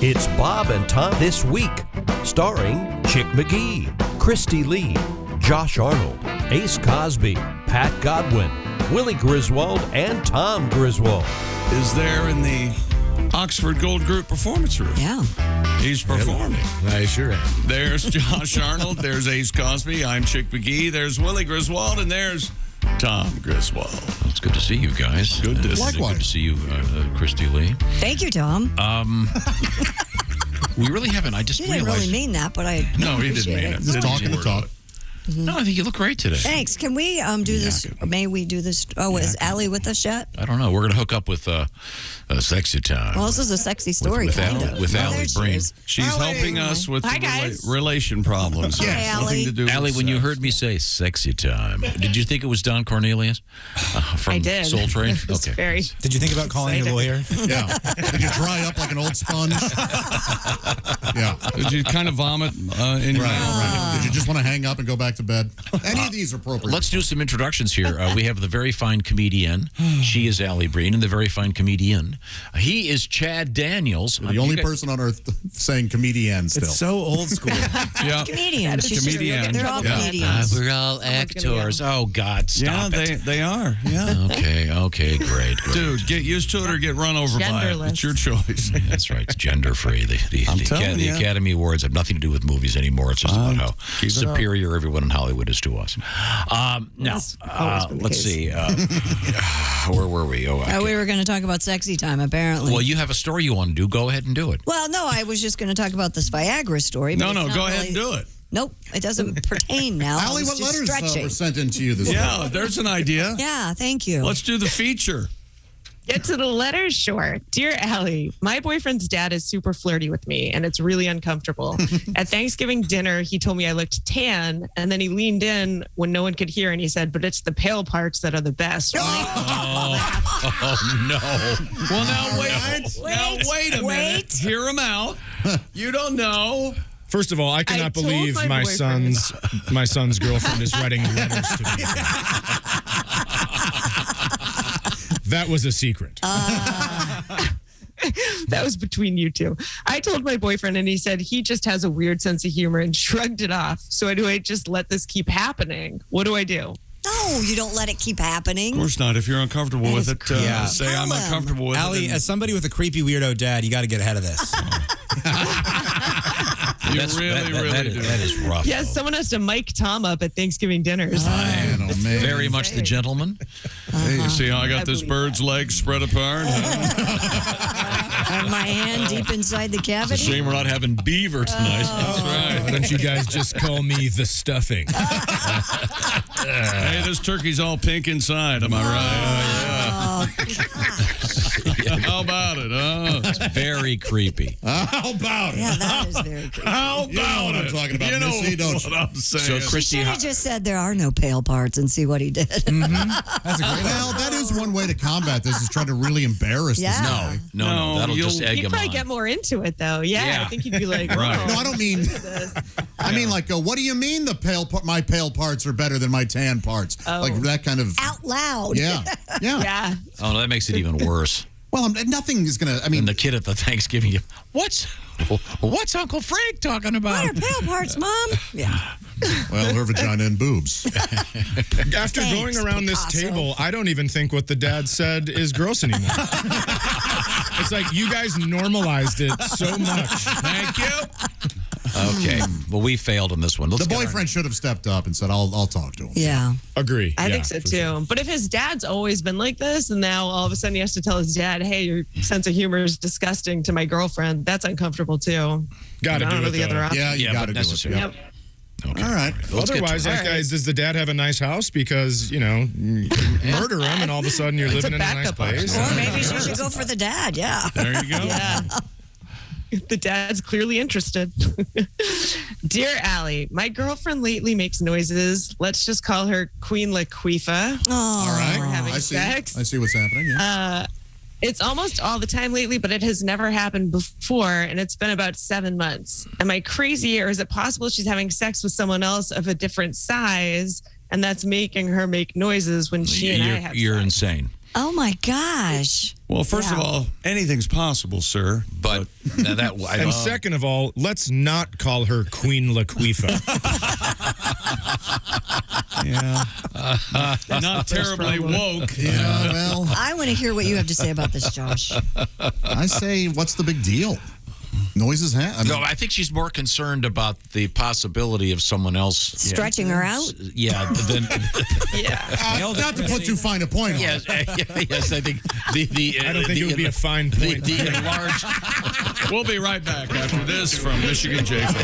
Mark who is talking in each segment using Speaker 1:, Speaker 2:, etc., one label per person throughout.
Speaker 1: It's Bob and Tom This Week, starring Chick McGee, Christy Lee, Josh Arnold, Ace Cosby, Pat Godwin, Willie Griswold, and Tom Griswold.
Speaker 2: Is there in the Oxford Gold Group performance room?
Speaker 3: Yeah.
Speaker 2: He's performing.
Speaker 4: I sure am.
Speaker 2: There's Josh Arnold. There's Ace Cosby. I'm Chick McGee. There's Willie Griswold. And there's Tom Griswold.
Speaker 5: It's good to see you guys.
Speaker 2: Good to see you.
Speaker 5: Good to see you, Christy Lee.
Speaker 3: Thank you, Tom.
Speaker 5: We really haven't. I just
Speaker 3: You didn't
Speaker 5: realized.
Speaker 3: really mean that, but I
Speaker 2: No, he didn't
Speaker 3: appreciate
Speaker 2: mean it.
Speaker 4: Just talking the talk.
Speaker 5: No, I think you look great today.
Speaker 3: Thanks. Can we do this? May we do this? Oh, is Alli with us yet?
Speaker 5: I don't know. We're going to hook up with Sexy Time.
Speaker 3: Well, this is a sexy story.
Speaker 5: with
Speaker 3: kind
Speaker 5: Alli-
Speaker 3: of.
Speaker 5: with
Speaker 3: Oh,
Speaker 5: Alli
Speaker 3: there she
Speaker 5: Breen.
Speaker 3: is.
Speaker 2: She's helping us with
Speaker 6: Hi,
Speaker 2: the
Speaker 6: guys.
Speaker 2: relation problems.
Speaker 3: Hi,
Speaker 2: Yes,
Speaker 3: Alli.
Speaker 2: nothing to do with
Speaker 5: Alli, when you
Speaker 2: sex.
Speaker 5: heard me say Sexy Time, did you think it was Don Cornelius from
Speaker 6: I did.
Speaker 5: Soul Train?
Speaker 6: It was
Speaker 5: Okay.
Speaker 6: very
Speaker 4: Did you think about calling your lawyer? Yeah. Did you dry up like an old sponge? Yeah.
Speaker 2: Did you kind of vomit in your mouth?
Speaker 4: Right. Did you just want to hang up and go back to bed? Any of these are appropriate.
Speaker 5: Let's do some introductions here. We have the very fine comedian. She is Alli Breen, and the very fine comedian. He is Chad Daniels.
Speaker 4: the only person on earth saying comedian still.
Speaker 7: It's so old school.
Speaker 2: Yeah.
Speaker 3: Comedians.
Speaker 2: Comedian.
Speaker 3: They're all
Speaker 2: Yeah.
Speaker 3: comedians.
Speaker 5: We're all actors. Oh, God,
Speaker 2: Yeah,
Speaker 5: stop it.
Speaker 2: they are. Yeah.
Speaker 5: Okay, great.
Speaker 2: Dude, get used to it or get run over by it.
Speaker 6: Genderless.
Speaker 2: It's your choice.
Speaker 5: That's right. It's gender-free.
Speaker 2: I'm telling
Speaker 5: The
Speaker 2: you.
Speaker 5: Academy Awards have nothing to do with movies anymore. It's just about how
Speaker 2: keep it up.
Speaker 5: superior everyone in Hollywood is to us. Now,
Speaker 6: always been the
Speaker 5: let's
Speaker 6: case.
Speaker 5: see. Where were we?
Speaker 3: We were going to talk about sexy time, apparently.
Speaker 5: Well, you have a story you want to do. Go ahead and do it.
Speaker 3: Well, no, I was just going to talk about this Viagra story. but
Speaker 2: No,
Speaker 3: it's not
Speaker 2: go ahead
Speaker 3: really-
Speaker 2: and do it.
Speaker 3: Nope, it doesn't pertain now. I
Speaker 4: Alli,
Speaker 3: was
Speaker 4: what
Speaker 3: just
Speaker 4: letters
Speaker 3: stretching.
Speaker 4: were sent in to you this week?
Speaker 2: Yeah, there's an idea.
Speaker 3: Yeah, thank you.
Speaker 2: Let's do the feature.
Speaker 6: Get to the letters short. Dear Alli, my boyfriend's dad is super flirty with me, and it's really uncomfortable. At Thanksgiving dinner, he told me I looked tan, and then he leaned in when no one could hear, and he said, "But it's the pale parts that are the best."
Speaker 5: Oh, no.
Speaker 2: Well, now wait a minute.
Speaker 3: Wait.
Speaker 2: Hear him out. You don't know.
Speaker 7: First of all, I cannot
Speaker 6: told
Speaker 7: believe
Speaker 6: my
Speaker 7: my
Speaker 6: boyfriend.
Speaker 7: son's girlfriend is writing letters to me. That was a secret.
Speaker 6: That was between you two. I told my boyfriend, and he said he just has a weird sense of humor and shrugged it off. So do I just let this keep happening? What do I do?
Speaker 3: No, you don't let it keep happening.
Speaker 2: Of course not. If you're uncomfortable
Speaker 3: That
Speaker 2: with
Speaker 3: is
Speaker 2: it,
Speaker 3: creepy.
Speaker 7: Yeah.
Speaker 2: say
Speaker 3: Tell
Speaker 2: I'm
Speaker 3: him.
Speaker 2: uncomfortable with
Speaker 7: Alli,
Speaker 2: it.
Speaker 7: as somebody with a creepy weirdo dad, you got to get ahead of this.
Speaker 2: You
Speaker 5: That
Speaker 2: do.
Speaker 5: is rough.
Speaker 6: Yes,
Speaker 5: though.
Speaker 6: someone has to mic Tom up at Thanksgiving dinners.
Speaker 4: Man, oh, man.
Speaker 5: Very much the gentleman.
Speaker 2: Hey, you see how I got
Speaker 6: I
Speaker 2: this
Speaker 6: believe
Speaker 2: bird's legs spread apart?
Speaker 3: Have my hand deep inside the cavity.
Speaker 5: Shame we're not having beaver tonight.
Speaker 2: That's right.
Speaker 7: Why don't you guys just call me the stuffing?
Speaker 2: Hey, this turkey's all pink inside. Am I right?
Speaker 3: Oh, gosh.
Speaker 2: How about it?
Speaker 5: It's very creepy.
Speaker 4: How about it?
Speaker 3: Yeah, that is very creepy.
Speaker 2: How
Speaker 4: You know
Speaker 2: about
Speaker 4: what I'm
Speaker 2: it?
Speaker 4: talking about,
Speaker 2: You know
Speaker 4: Missy, don't
Speaker 2: what
Speaker 4: you?
Speaker 2: I'm saying.
Speaker 5: So,
Speaker 3: He
Speaker 5: Christy,
Speaker 3: should have just said there are no pale parts and see what he did.
Speaker 7: That's a great
Speaker 4: Well, that is one way to combat this, is try to really embarrass this
Speaker 3: Yeah.
Speaker 4: guy.
Speaker 5: no, that'll
Speaker 2: you'll-
Speaker 5: just egg
Speaker 6: He'd
Speaker 5: him
Speaker 6: probably
Speaker 5: on.
Speaker 6: get more into it, though. Yeah,
Speaker 5: Yeah.
Speaker 6: I think he'd be like,
Speaker 2: Right.
Speaker 6: "Whoa,
Speaker 4: No, I don't mean. I mean, like, what do you mean my pale parts are better than my tan parts? Like that kind of.
Speaker 3: Out loud.
Speaker 4: Yeah.
Speaker 6: yeah."
Speaker 5: Oh, no, that makes it even worse.
Speaker 4: Well, nothing is gonna. I mean,
Speaker 5: And the kid at the Thanksgiving, what's Uncle Frank talking about?
Speaker 3: What are pale parts, Mom? Yeah.
Speaker 4: well, her vagina and boobs.
Speaker 7: After
Speaker 3: Thanks,
Speaker 7: going around this
Speaker 3: Picasso.
Speaker 7: table, I don't even think what the dad said is gross anymore. It's like you guys normalized it so much.
Speaker 2: Thank you.
Speaker 5: Okay. Well, we failed on this one. Let's
Speaker 4: The
Speaker 5: get our-
Speaker 4: boyfriend should have stepped up and said, "I'll talk to him."
Speaker 3: Yeah.
Speaker 7: Agree.
Speaker 6: I
Speaker 7: Yeah,
Speaker 6: think so
Speaker 7: for
Speaker 6: too.
Speaker 7: sure.
Speaker 6: But if his dad's always been like this, and now all of a sudden he has to tell his dad, "Hey, your sense of humor is disgusting," to my girlfriend, that's uncomfortable too.
Speaker 7: Gotta
Speaker 6: I don't
Speaker 7: do
Speaker 6: know
Speaker 7: it,
Speaker 6: the other
Speaker 7: though.
Speaker 6: option.
Speaker 4: Yeah, you
Speaker 5: Yeah,
Speaker 4: got to
Speaker 5: but
Speaker 4: do it.
Speaker 5: necessary.
Speaker 4: Yep.
Speaker 6: Yep.
Speaker 5: Okay.
Speaker 4: All right.
Speaker 5: Let's get to
Speaker 7: Otherwise,
Speaker 5: it.
Speaker 7: like, guys, does the dad have a nice house? Because, murder him and all of a sudden you're
Speaker 6: It's
Speaker 7: living
Speaker 6: a
Speaker 7: in a nice
Speaker 6: backup
Speaker 7: place.
Speaker 3: Or maybe she should go for the dad. Yeah.
Speaker 2: There you go.
Speaker 6: Yeah. The dad's clearly interested. Dear Alli, my girlfriend lately makes noises. Let's just call her Queen LaQueefa.
Speaker 3: Oh.
Speaker 4: All right.
Speaker 6: We're having
Speaker 4: I see.
Speaker 6: sex.
Speaker 4: I see what's happening. Yeah.
Speaker 6: It's almost all the time lately, but it has never happened before, and it's been about 7 months. Am I crazy, or is it possible she's having sex with someone else of a different size, and that's making her make noises when she and I have
Speaker 5: You're
Speaker 6: sex?
Speaker 5: insane.
Speaker 3: Oh my gosh.
Speaker 2: Well, first of all, anything's possible, sir.
Speaker 5: But now that I
Speaker 7: And
Speaker 5: don't.
Speaker 7: second of all, let's not call her Queen LaQueefa.
Speaker 2: Yeah. Not terribly woke.
Speaker 4: Yeah, well,
Speaker 3: I want to hear what you have to say about this, Josh.
Speaker 4: I say, what's the big deal? Noises happen.
Speaker 5: No, I think she's more concerned about the possibility of someone else
Speaker 3: Stretching her out?
Speaker 5: Then
Speaker 4: not to put too fine a point on
Speaker 5: yes,
Speaker 4: it.
Speaker 5: yes, I think the
Speaker 7: I don't think it would be a fine point.
Speaker 5: the enlarged.
Speaker 2: We'll be right back after this from Michigan Jacob.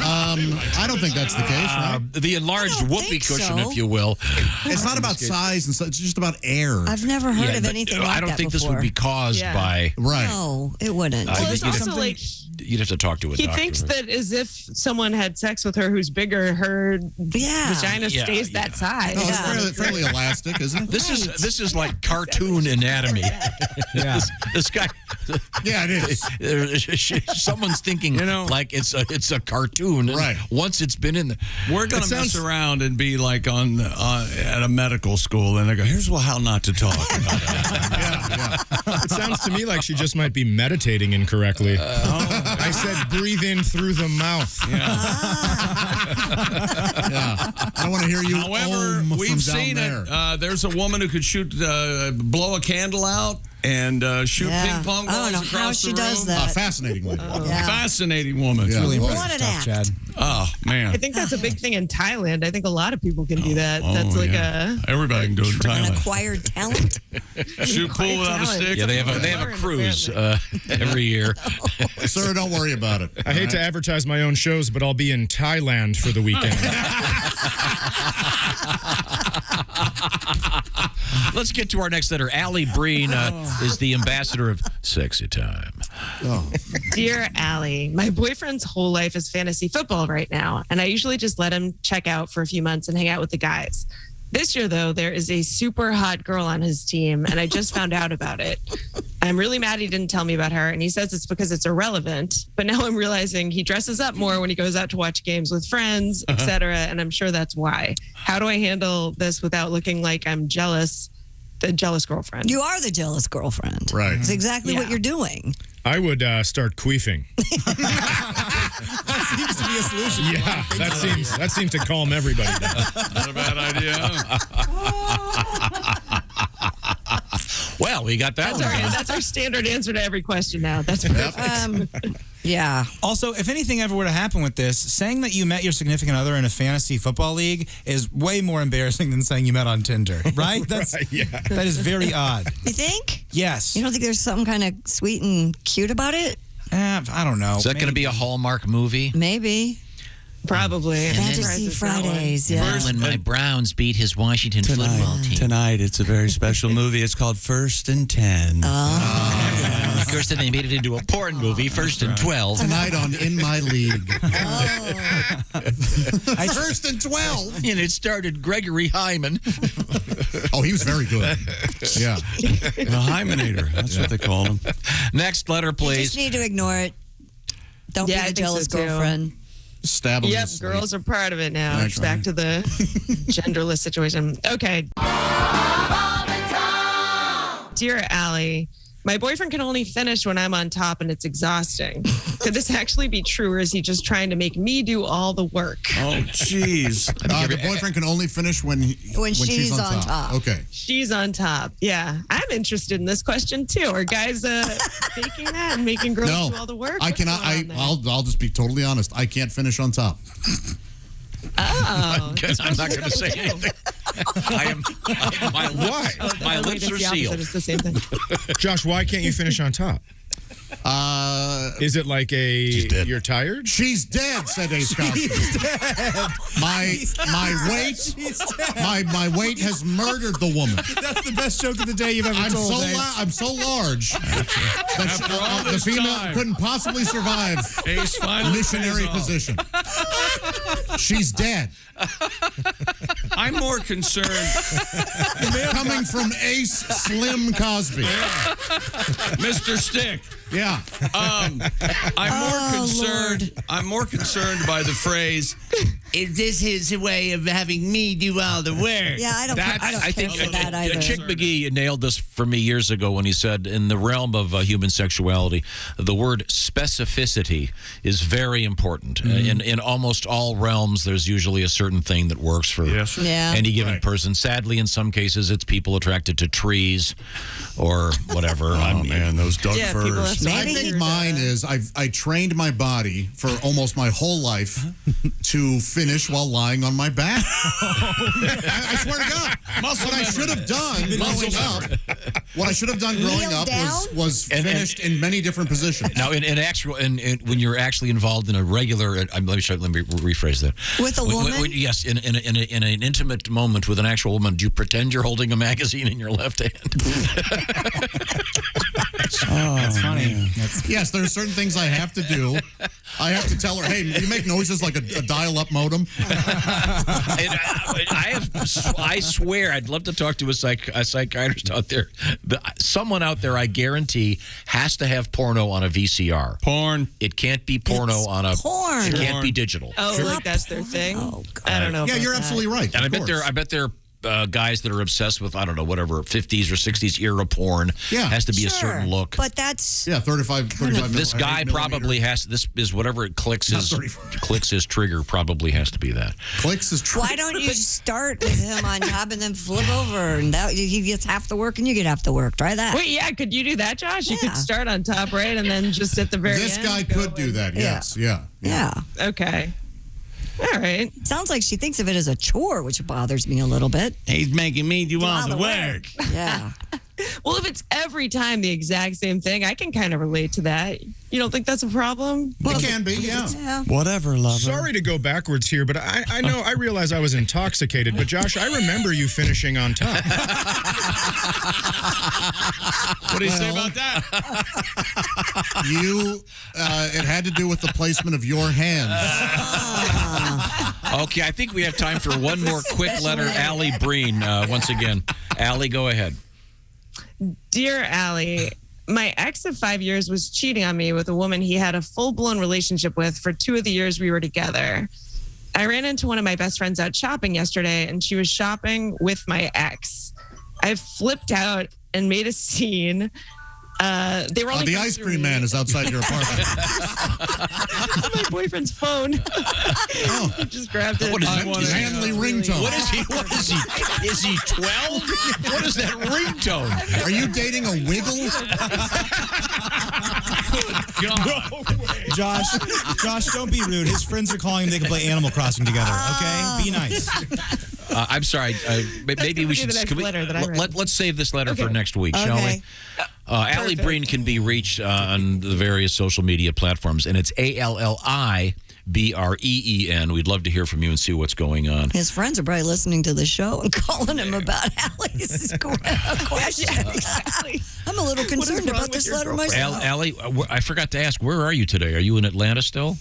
Speaker 4: I don't think that's the case, right?
Speaker 5: The enlarged
Speaker 3: I don't
Speaker 5: whoopee
Speaker 3: think
Speaker 5: cushion,
Speaker 3: so.
Speaker 5: if you will.
Speaker 4: It's not about size and stuff. It's just about air.
Speaker 3: I've never heard of
Speaker 5: but
Speaker 3: anything like that
Speaker 5: I don't think this would
Speaker 3: before.
Speaker 5: be caused by.
Speaker 4: Right.
Speaker 3: No, it wouldn't.
Speaker 6: Well, it's also like
Speaker 5: You'd have to talk to a
Speaker 6: he
Speaker 5: doctor.
Speaker 6: thinks that as if someone had sex with her who's bigger, her vagina stays that size.
Speaker 4: No, it's fairly elastic, isn't it?
Speaker 5: This is like cartoon anatomy.
Speaker 7: Yeah.
Speaker 5: This guy.
Speaker 4: Yeah, it is.
Speaker 5: Someone's thinking like it's a cartoon. And
Speaker 4: Right.
Speaker 5: Once it's been in the.
Speaker 2: We're going to mess around and be like at a medical school, and they go, here's how not to talk about that.
Speaker 7: It sounds to me like she just might be meditating incorrectly. I said breathe in through the mouth.
Speaker 4: Yeah. I want to hear you.
Speaker 2: However,
Speaker 4: from
Speaker 2: we've
Speaker 4: down
Speaker 2: seen
Speaker 4: there.
Speaker 2: it. There's a woman who could blow a candle out and shoot ping pong balls
Speaker 3: I don't know
Speaker 2: across
Speaker 3: how
Speaker 2: the
Speaker 3: she
Speaker 2: room.
Speaker 3: does that.
Speaker 4: Fascinating lady.
Speaker 2: Fascinating woman.
Speaker 4: Yeah.
Speaker 8: Really
Speaker 3: What
Speaker 8: impressive
Speaker 3: an
Speaker 8: stuff,
Speaker 3: act.
Speaker 8: Chad.
Speaker 2: Oh, man.
Speaker 6: I think that's a big thing in Thailand. I think a lot of people can do that. That's like
Speaker 2: Everybody can do it in
Speaker 3: An
Speaker 2: Thailand.
Speaker 3: acquired talent.
Speaker 2: Shoot pool without a stick.
Speaker 5: Yeah, they have a cruise every year.
Speaker 4: Sir, don't worry about it.
Speaker 7: I hate to advertise my own shows, but I'll be in Thailand for the weekend.
Speaker 5: Let's get to our next letter. Alli Breen is the ambassador of Sexy Time.
Speaker 6: Dear Allie, my boyfriend's whole life is fantasy football right now, and I usually just let him check out for a few months and hang out with the guys. This year, though, there is a super hot girl on his team, and I just found out about it. I'm really mad he didn't tell me about her, and he says it's because it's irrelevant. But now I'm realizing he dresses up more when he goes out to watch games with friends, etc., and I'm sure that's why. How do I handle this without looking like I'm jealous, the jealous girlfriend?
Speaker 3: You are the jealous girlfriend.
Speaker 4: Right.
Speaker 3: It's exactly what you're doing.
Speaker 7: I would start queefing.
Speaker 8: That seems to be a solution.
Speaker 7: Yeah, that seems to calm everybody down.
Speaker 2: Not a bad idea.
Speaker 5: Well, we got that one.
Speaker 6: That's our standard answer to every question now. That's perfect.
Speaker 3: Yeah.
Speaker 8: Also, if anything ever were to happen with this, saying that you met your significant other in a fantasy football league is way more embarrassing than saying you met on Tinder, right? That is very odd.
Speaker 3: You think?
Speaker 8: Yes.
Speaker 3: You don't think there's something kind of sweet and cute about it?
Speaker 8: I don't know.
Speaker 5: Is that going to be a Hallmark movie?
Speaker 3: Maybe.
Speaker 6: Probably.
Speaker 3: Fantasy Fridays, yeah.
Speaker 5: When my Browns beat his Washington football team.
Speaker 2: Tonight, it's a very special movie. It's called First and 10.
Speaker 5: Of course, then they made it into a porn movie, First and 12.
Speaker 4: Tonight on In My League.
Speaker 5: First and 12. And it started Gregory Hyman.
Speaker 4: Oh, he was very good. Yeah.
Speaker 2: The Hymenator. That's what they call him.
Speaker 5: Next letter,
Speaker 3: You
Speaker 5: please.
Speaker 3: just need to ignore it. Don't
Speaker 6: Yeah, I
Speaker 3: be the
Speaker 6: think so,
Speaker 3: jealous
Speaker 6: too.
Speaker 3: girlfriend.
Speaker 4: Stab him.
Speaker 6: Yep,
Speaker 4: in the
Speaker 6: girls are part of it now.
Speaker 4: That's
Speaker 6: It's back to the genderless situation. Okay. Dear Allie, my boyfriend can only finish when I'm on top and it's exhausting. Could this actually be true, or is he just trying to make me do all the work?
Speaker 2: Oh, jeez.
Speaker 4: The boyfriend can only finish when she's on top. Okay.
Speaker 6: She's on top. Yeah. I'm interested in this question too. Are guys faking that and making girls
Speaker 4: No,
Speaker 6: do all the work?
Speaker 4: I cannot.
Speaker 6: What's going on there?
Speaker 4: I'll just be totally honest. I can't finish on top.
Speaker 6: Oh.
Speaker 5: I'm not going to say anything. My lips are sealed.
Speaker 6: It's the same thing.
Speaker 7: Josh, why can't you finish on top? Is it like you're tired?
Speaker 4: She's dead, said Ace Cosby. My weight has murdered the woman.
Speaker 8: That's the best joke of the day you've ever told.
Speaker 4: I'm so large that the female couldn't possibly survive
Speaker 2: Ace finally
Speaker 4: missionary
Speaker 2: pays off.
Speaker 4: position. She's dead.
Speaker 2: I'm more concerned.
Speaker 4: Coming from Ace Slim Cosby.
Speaker 2: Mr. Stick.
Speaker 4: Yeah.
Speaker 2: I'm more concerned by the phrase, is this his way of having me do all the work?
Speaker 3: Yeah, I don't care for that either.
Speaker 5: Chick McGee nailed this for me years ago when he said, in the realm of human sexuality, the word specificity is very important. In almost all realms, there's usually a certain thing that works for any given person. Sadly, in some cases, it's people attracted to trees or whatever.
Speaker 2: Oh, man, those Doug furs.
Speaker 4: I think mine is I trained my body for almost my whole life to finish while lying on my back. I swear to God. What I should have done growing up was finished in many different positions.
Speaker 5: Now, when you're actually involved in a regular, let me rephrase that.
Speaker 3: With a woman?
Speaker 5: Yes, in an intimate moment with an actual woman, do you pretend you're holding a magazine in your left hand?
Speaker 8: That's funny.
Speaker 4: Yes, there are certain things I have to do. I have to tell her, hey, you make noises like a dial-up modem.
Speaker 5: I swear, I'd love to talk to a psychiatrist out there. Someone out there, I guarantee, has to have porno on a VCR.
Speaker 2: Porn.
Speaker 5: It can't be porno on a.
Speaker 3: Porn.
Speaker 5: It can't be digital.
Speaker 6: Oh, like that's their thing?
Speaker 3: Oh, God.
Speaker 6: I don't know.
Speaker 4: Yeah, you're absolutely right.
Speaker 5: And I bet there are guys that are obsessed with, I don't know, whatever, 50s or 60s era porn.
Speaker 4: Yeah.
Speaker 5: Has to be a certain look.
Speaker 3: But that's...
Speaker 4: Yeah, 35
Speaker 5: This guy probably has, this is whatever it clicks his trigger probably has to be that.
Speaker 4: Clicks his trigger.
Speaker 3: Why don't you start with him on job and then flip over and he gets half the work and you get half the work? Try that.
Speaker 6: Wait, yeah, could you do that, Josh? You could start on top right and then just at the very
Speaker 4: This
Speaker 6: end.
Speaker 4: guy could do that, yes. Yeah.
Speaker 6: Okay. All right.
Speaker 3: Sounds like she thinks of it as a chore, which bothers me a little bit.
Speaker 2: He's making me do all the work.
Speaker 3: Yeah.
Speaker 6: Well, if it's every time the exact same thing, I can kind of relate to that. You don't think that's a problem?
Speaker 4: It can be, yeah.
Speaker 2: Whatever, lover.
Speaker 7: Sorry to go backwards here, but I realize I was intoxicated, but Josh, I remember you finishing on top.
Speaker 2: What do you say about that?
Speaker 4: It had to do with the placement of your hands.
Speaker 5: Okay, I think we have time for one more quick letter. Alli Breen, once again. Alli, go ahead.
Speaker 6: Dear Alli, my ex of 5 years was cheating on me with a woman he had a full-blown relationship with for 2 of the years we were together. I ran into one of my best friends out shopping yesterday, and she was shopping with my ex. I flipped out and made a scene. They were only
Speaker 4: the ice cream man is outside your apartment.
Speaker 6: my boyfriend's phone. I just grabbed it.
Speaker 5: What is that?
Speaker 4: Manly ringtone.
Speaker 5: What is he? Is he 12? What is that ringtone?
Speaker 4: Are you dating a wiggle?
Speaker 8: Josh, don't be rude. His friends are calling him. They can play Animal Crossing together. Okay, be nice.
Speaker 5: I'm sorry. Maybe we should. Let's save this letter for next week, shall we? Alli Breen can be reached on the various social media platforms, and it's ALLIBREEN. We'd love to hear from you and see what's going on.
Speaker 3: His friends are probably listening to the show and calling him about Allie's question.
Speaker 6: Exactly.
Speaker 3: I'm a little concerned about this letter myself.
Speaker 5: Alli, I forgot to ask, where are you today? Are you in Atlanta still?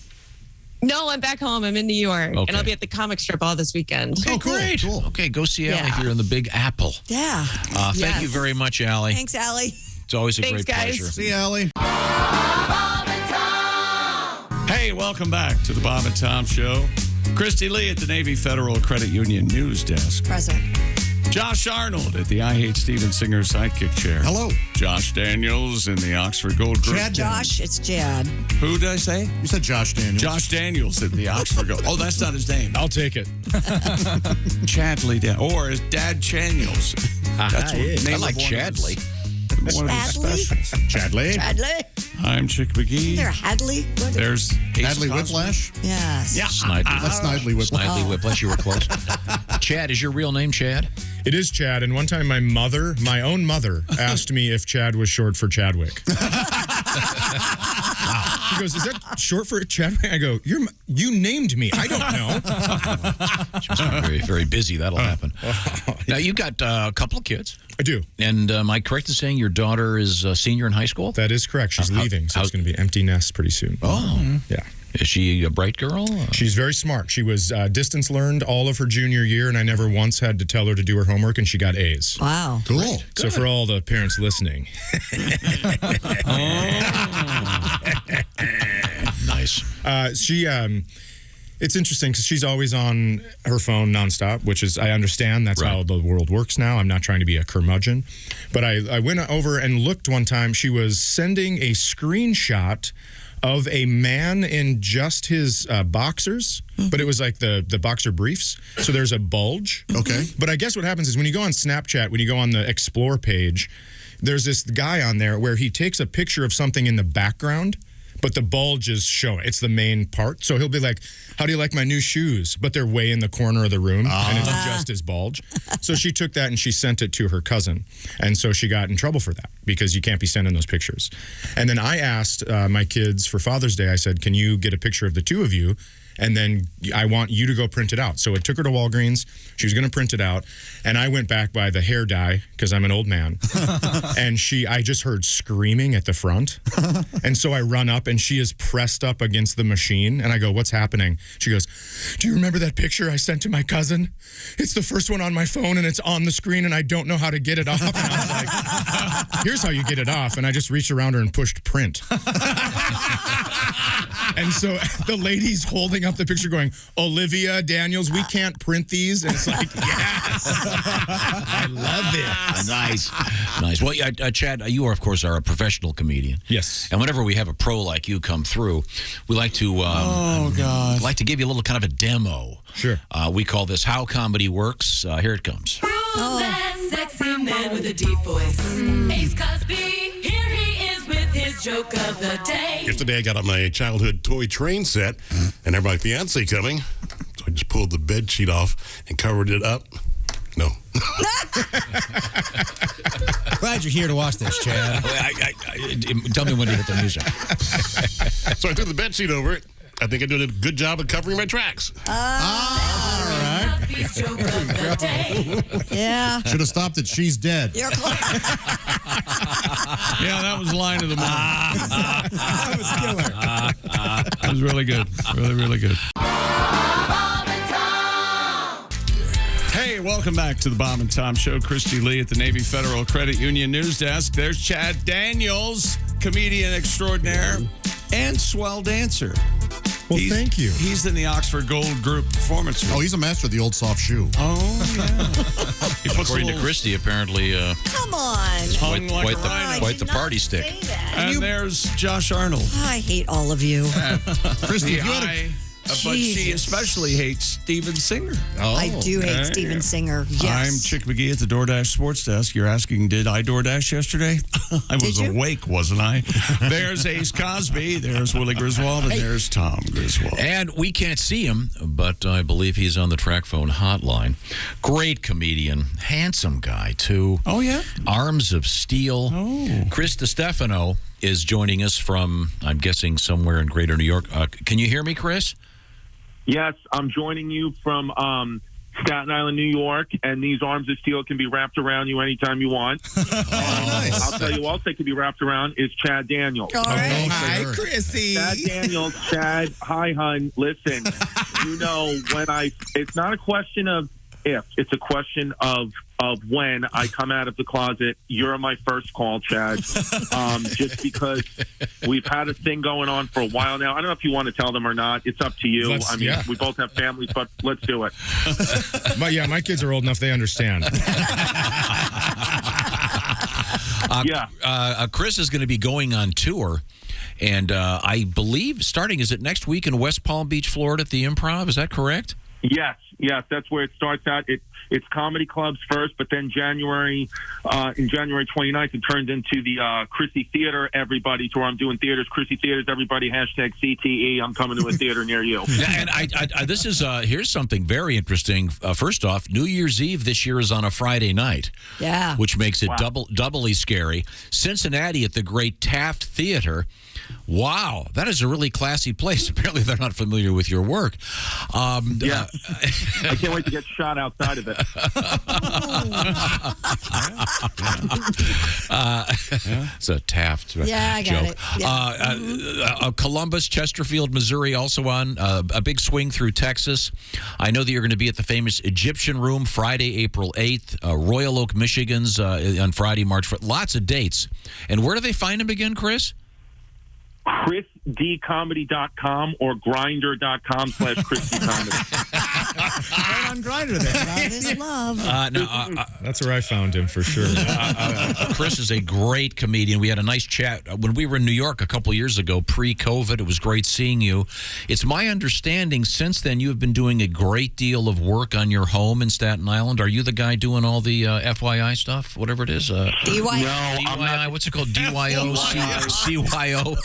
Speaker 6: No, I'm back home. I'm in New York, and I'll be at the comic strip all this weekend.
Speaker 5: Oh, great. Cool. Okay, go see Alli here in the Big Apple.
Speaker 3: Yeah.
Speaker 5: Thank you very much, Alli.
Speaker 3: Thanks, Alli.
Speaker 5: It's always a great
Speaker 6: guys.
Speaker 5: pleasure.
Speaker 4: See you, Alli.
Speaker 2: Hey, welcome back to the Bob and Tom Show. Christy Lee at the Navy Federal Credit Union News Desk.
Speaker 3: Present.
Speaker 2: Josh Arnold at the I Hate Steven Singer sidekick chair.
Speaker 4: Hello.
Speaker 2: Josh Daniels in the Oxford Gold Group.
Speaker 3: Josh, it's Jad.
Speaker 2: Who did I say?
Speaker 4: You said Josh Daniels.
Speaker 2: Josh Daniels at the Oxford Gold. Oh, that's not his name.
Speaker 7: I'll take it.
Speaker 2: Chadley or his Dad Chaniels. That's what
Speaker 5: I like Chadley.
Speaker 2: One of his specials.
Speaker 4: Chadley.
Speaker 2: I'm Chick McGee.
Speaker 3: There, Hadley.
Speaker 2: There's
Speaker 4: Hadley Whiplash.
Speaker 3: Yes.
Speaker 2: Yeah.
Speaker 4: That's Snidely Whiplash.
Speaker 5: Snidely Whiplash, you were close. Chad, is your real name Chad?
Speaker 7: It is Chad, and one time my own mother, asked me if Chad was short for Chadwick. She goes, "Is that short for Chadwick?" I go, "You named me. I don't know."
Speaker 5: She must be very, very busy. That'll happen. Now, you got a couple of kids.
Speaker 7: I do.
Speaker 5: And am I correct in saying your daughter is a senior in high school?
Speaker 7: That is correct. She's leaving, so it's going to be empty nest pretty soon.
Speaker 5: Oh.
Speaker 7: Yeah.
Speaker 5: Is she a bright girl?
Speaker 7: She's very smart. She was distance learned all of her junior year, and I never once had to tell her to do her homework, and she got A's.
Speaker 3: Wow.
Speaker 4: Cool.
Speaker 7: So for all the parents listening.
Speaker 5: Nice.
Speaker 7: It's interesting because she's always on her phone nonstop, which is, I understand that's how the world works now. I'm not trying to be a curmudgeon. But I went over and looked one time. She was sending a screenshot of a man in just his boxers, but it was like the boxer briefs. So there's a bulge.
Speaker 4: Okay.
Speaker 7: But I guess what happens is when you go on Snapchat, when you go on the Explore page, there's this guy on there where he takes a picture of something in the background, but the bulge is showing. It's the main part. So he'll be like, how do you like my new shoes? But they're way in the corner of the room, and it's just his bulge. So she took that and she sent it to her cousin. And so she got in trouble for that because you can't be sending those pictures. And then I asked my kids for Father's Day, I said, can you get a picture of the two of you? And then I want you to go print it out. So it took her to Walgreens. She was going to print it out. And I went back by the hair dye because I'm an old man. And I just heard screaming at the front. And so I run up and she is pressed up against the machine. And I go, what's happening? She goes, do you remember that picture I sent to my cousin? It's the first one on my phone and it's on the screen and I don't know how to get it off. And I was like, here's how you get it off. And I just reached around her and pushed print. And so the lady's holding up the picture going, Olivia Daniels, we can't print these. And it's like, yes. I love it.
Speaker 5: Nice. Well, Chad, you, of course, are a professional comedian.
Speaker 7: Yes.
Speaker 5: And whenever we have a pro like you come through, we like to like to give you a little kind of a demo.
Speaker 7: Sure.
Speaker 5: We call this How Comedy Works. Here it comes.
Speaker 9: That sexy man with a deep voice. Ace Cosby, here he is with his joke of the day.
Speaker 10: Yesterday I got on my childhood toy train set and had my fiance coming. So I just pulled the bed sheet off and covered it up. No.
Speaker 8: Glad you're here to watch this, Chad.
Speaker 5: Tell me when to hit the music.
Speaker 10: So I threw the bed sheet over it. I think I did a good job of covering my tracks.
Speaker 4: All right.
Speaker 3: Yeah.
Speaker 4: Should have stopped it. She's dead.
Speaker 3: You're close.
Speaker 2: Yeah, that was line of the morning.
Speaker 8: That was killer.
Speaker 2: That was really good. Really, really good. Hey, welcome back to the Bob and Tom Show. Christy Lee at the Navy Federal Credit Union News Desk. There's Chad Daniels, comedian extraordinaire and swell dancer.
Speaker 7: Well, thank you.
Speaker 2: He's in the Oxford Gold Group Performance Group.
Speaker 4: Oh, he's a master of the old soft shoe.
Speaker 2: Oh, yeah.
Speaker 5: According to Christy, apparently,
Speaker 3: Come on.
Speaker 5: quite the party stick.
Speaker 2: And there's Josh Arnold.
Speaker 3: I hate all of you.
Speaker 4: Christy, if you had
Speaker 2: But she especially hates Steven Singer.
Speaker 3: I do hate Steven Singer. Yes.
Speaker 2: I'm Chick McGee at the DoorDash Sports Desk. You're asking, did I DoorDash yesterday? I was awake, wasn't I? There's Ace Cosby. There's Willie Griswold. And there's Tom Griswold.
Speaker 5: And we can't see him, but I believe he's on the track phone hotline. Great comedian. Handsome guy, too.
Speaker 2: Oh, yeah?
Speaker 5: Arms of steel.
Speaker 2: Oh.
Speaker 5: Chris DiStefano is joining us from, I'm guessing, somewhere in greater New York. Can you hear me, Chris?
Speaker 11: Yes, I'm joining you from Staten Island, New York, and these arms of steel can be wrapped around you anytime you want.
Speaker 4: nice.
Speaker 11: I'll tell you who else they can be wrapped around is Chad Daniels.
Speaker 3: All right.
Speaker 8: Hi, Chrissy.
Speaker 11: Chad Daniels, Chad, hi, hun. Listen, you know, it's not a question of if, it's a question of when I come out of the closet. You're my first call, Chad. Just because we've had a thing going on for a while now. I don't know if you want to tell them or not. It's up to you. We both have families, but let's do it.
Speaker 7: But yeah, my kids are old enough; they understand.
Speaker 5: Chris is going to be going on tour, and I believe starting, is it next week in West Palm Beach, Florida at the Improv? Is that correct?
Speaker 11: Yes, that's where it starts out. It's comedy clubs first, but then in January 29th, it turns into the Chrissy Theater Everybody tour. I'm doing theaters, Chrissy Theaters Everybody, #CTE. I'm coming to a theater near you.
Speaker 5: And this is here's something very interesting. First off, New Year's Eve this year is on a Friday night.
Speaker 3: Yeah.
Speaker 5: Which makes it doubly scary. Cincinnati at the Great Taft Theater. Wow, that is a really classy place. Apparently, they're not familiar with your work.
Speaker 11: Yeah. I can't wait to get shot outside of it.
Speaker 5: It's a Taft
Speaker 3: Yeah, I got
Speaker 5: joke.
Speaker 3: it. Yeah.
Speaker 5: Columbus, Chesterfield, Missouri, also on a big swing through Texas. I know that you're going to be at the famous Egyptian Room Friday, April 8th. Royal Oak, Michigan's on Friday, March 4th. Lots of dates. And where do they find them again, Chris?
Speaker 11: ChrisDComedy.com or Grindr.com/ChrisDComedy.
Speaker 8: Right on Grindr there.
Speaker 3: Love is love.
Speaker 7: That's where I found him for sure.
Speaker 5: Chris is a great comedian. We had a nice chat when we were in New York a couple years ago, pre-COVID. It was great seeing you. It's my understanding since then you have been doing a great deal of work on your home in Staten Island. Are you the guy doing all the FYI stuff, whatever it is?
Speaker 3: DIY.
Speaker 11: No, I'm not.
Speaker 5: What's it called? DYO? CYO?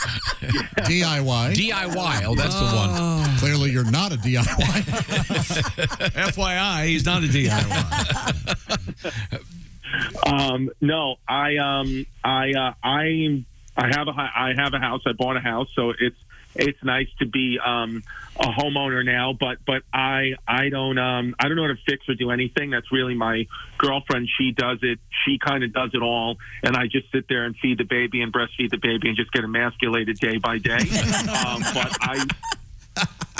Speaker 4: DIY.
Speaker 5: DIY. Oh, that's the one.
Speaker 4: Clearly, you're not a DIY.
Speaker 2: FYI, he's not a DIY.
Speaker 11: No, I have a house. I bought a house, so it's nice to be a homeowner now. But I don't know how to fix or do anything. That's really my girlfriend. She does it. She kind of does it all, and I just sit there and feed the baby and breastfeed the baby and just get emasculated day by day. But